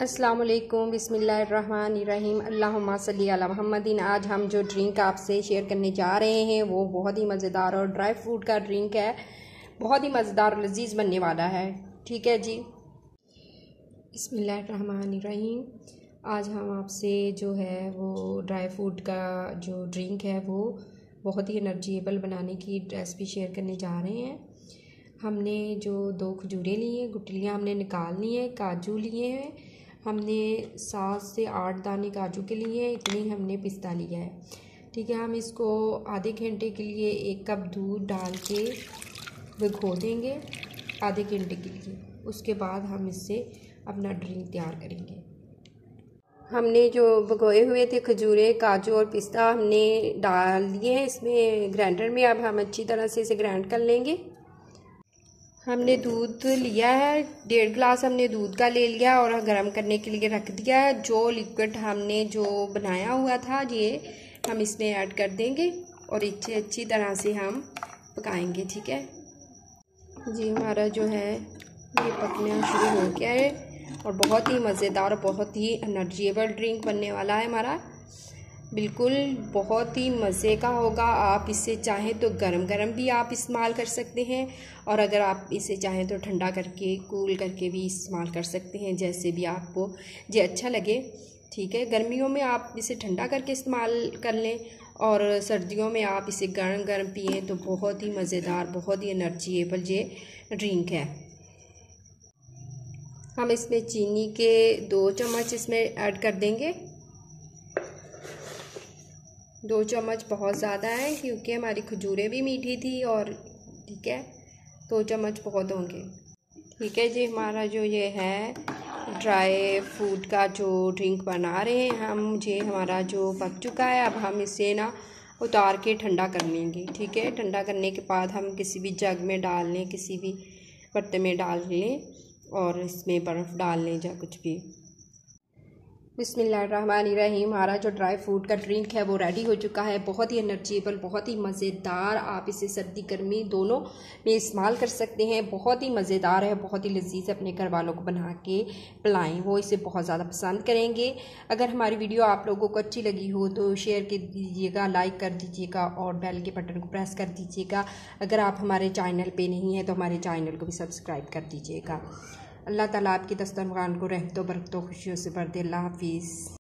अस्सलाम वालेकुम, बिस्मिल्लाहिर्रहमानिर्रहीम, अल्लाहुम्मा सल्ली अला मुहम्मदिन। आज हम जो ड्रिंक आपसे शेयर करने जा रहे हैं वो बहुत ही मज़ेदार और ड्राई फ्रूट का ड्रिंक है। बहुत ही मज़ेदार और लजीज बनने वाला है। ठीक है जी, बिस्मिल्लाहिर्रहमानिर्रहीम। आज हम आपसे जो है वो ड्राई फ्रूट का जो ड्रिंक है वो बहुत ही एनर्जेबल बनाने की रेसिपी शेयर करने जा रहे हैं। हमने जो 2 खजूरें ली हैं, गुठलियाँ हमने निकाल ली हैं, काजू लिए हैं, हमने 7 से 8 दाने काजू के लिए हैं, इतनी हमने पिस्ता लिया है। ठीक है, हम इसको आधे घंटे के लिए 1 कप दूध डाल के भिगो देंगे आधे घंटे के लिए। उसके बाद हम इससे अपना ड्रिंक तैयार करेंगे। हमने जो भिगोए हुए थे खजूरें, काजू और पिस्ता हमने डाल दिए हैं इसमें ग्राइंडर में। अब हम अच्छी तरह से इसे ग्राइंड कर लेंगे। हमने दूध लिया है, 1.5 गिलास हमने दूध का ले लिया और गर्म करने के लिए रख दिया है। जो लिक्विड हमने जो बनाया हुआ था ये हम इसमें ऐड कर देंगे और इसे अच्छी तरह से हम पकाएंगे। ठीक है जी, हमारा जो है ये पकना शुरू हो गया है और बहुत ही मज़ेदार, बहुत ही एनर्जेबल ड्रिंक बनने वाला है हमारा। बिल्कुल बहुत ही मज़े का होगा। आप इसे चाहें तो गरम गरम भी आप इस्तेमाल कर सकते हैं और अगर आप इसे चाहें तो ठंडा करके कूल करके भी इस्तेमाल कर सकते हैं, जैसे भी आपको जो अच्छा लगे। ठीक है, गर्मियों में आप इसे ठंडा करके इस्तेमाल कर लें और सर्दियों में आप इसे गर्म गर्म पिएँ तो बहुत ही मज़ेदार, बहुत ही एनर्जेबल ये ड्रिंक है। हम इसमें चीनी के 2 चम्मच इसमें ऐड कर देंगे। 2 चम्मच बहुत ज़्यादा है क्योंकि हमारी खजूरें भी मीठी थी और ठीक है 2 चम्मच बहुत होंगे। ठीक है जी, हमारा जो ये है ड्राई फ्रूट का जो ड्रिंक बना रहे हैं हम, ये हमारा जो पक चुका है। अब हम इसे ना उतार के ठंडा कर लेंगे। ठीक है, ठंडा करने के बाद हम किसी भी जग में डाल लें, किसी भी बर्तन में डाल लें और इसमें बर्फ़ डाल लें या कुछ भी। बिस्मिल्लाहिर्रहमानिर्रहीम। हमारा जो ड्राई फ्रूट का ड्रिंक है वो रेडी हो चुका है। बहुत ही एनर्जेबल, बहुत ही मज़ेदार। आप इसे सर्दी गर्मी दोनों में इस्तेमाल कर सकते हैं। बहुत ही मज़ेदार है, बहुत ही लजीज। अपने घर वालों को बना के पिलाएं, वो इसे बहुत ज़्यादा पसंद करेंगे। अगर हमारी वीडियो आप लोगों को अच्छी लगी हो तो शेयर कर दीजिएगा, लाइक कर दीजिएगा और बेल के बटन को प्रेस कर दीजिएगा। अगर आप हमारे चैनल पर नहीं हैं तो हमारे चैनल को भी सब्सक्राइब कर दीजिएगा। अल्लाह ताला आपकी दस्तरखान को रहमतों बरकतों खुशियों से भर दे। अल्लाह हाफिज़।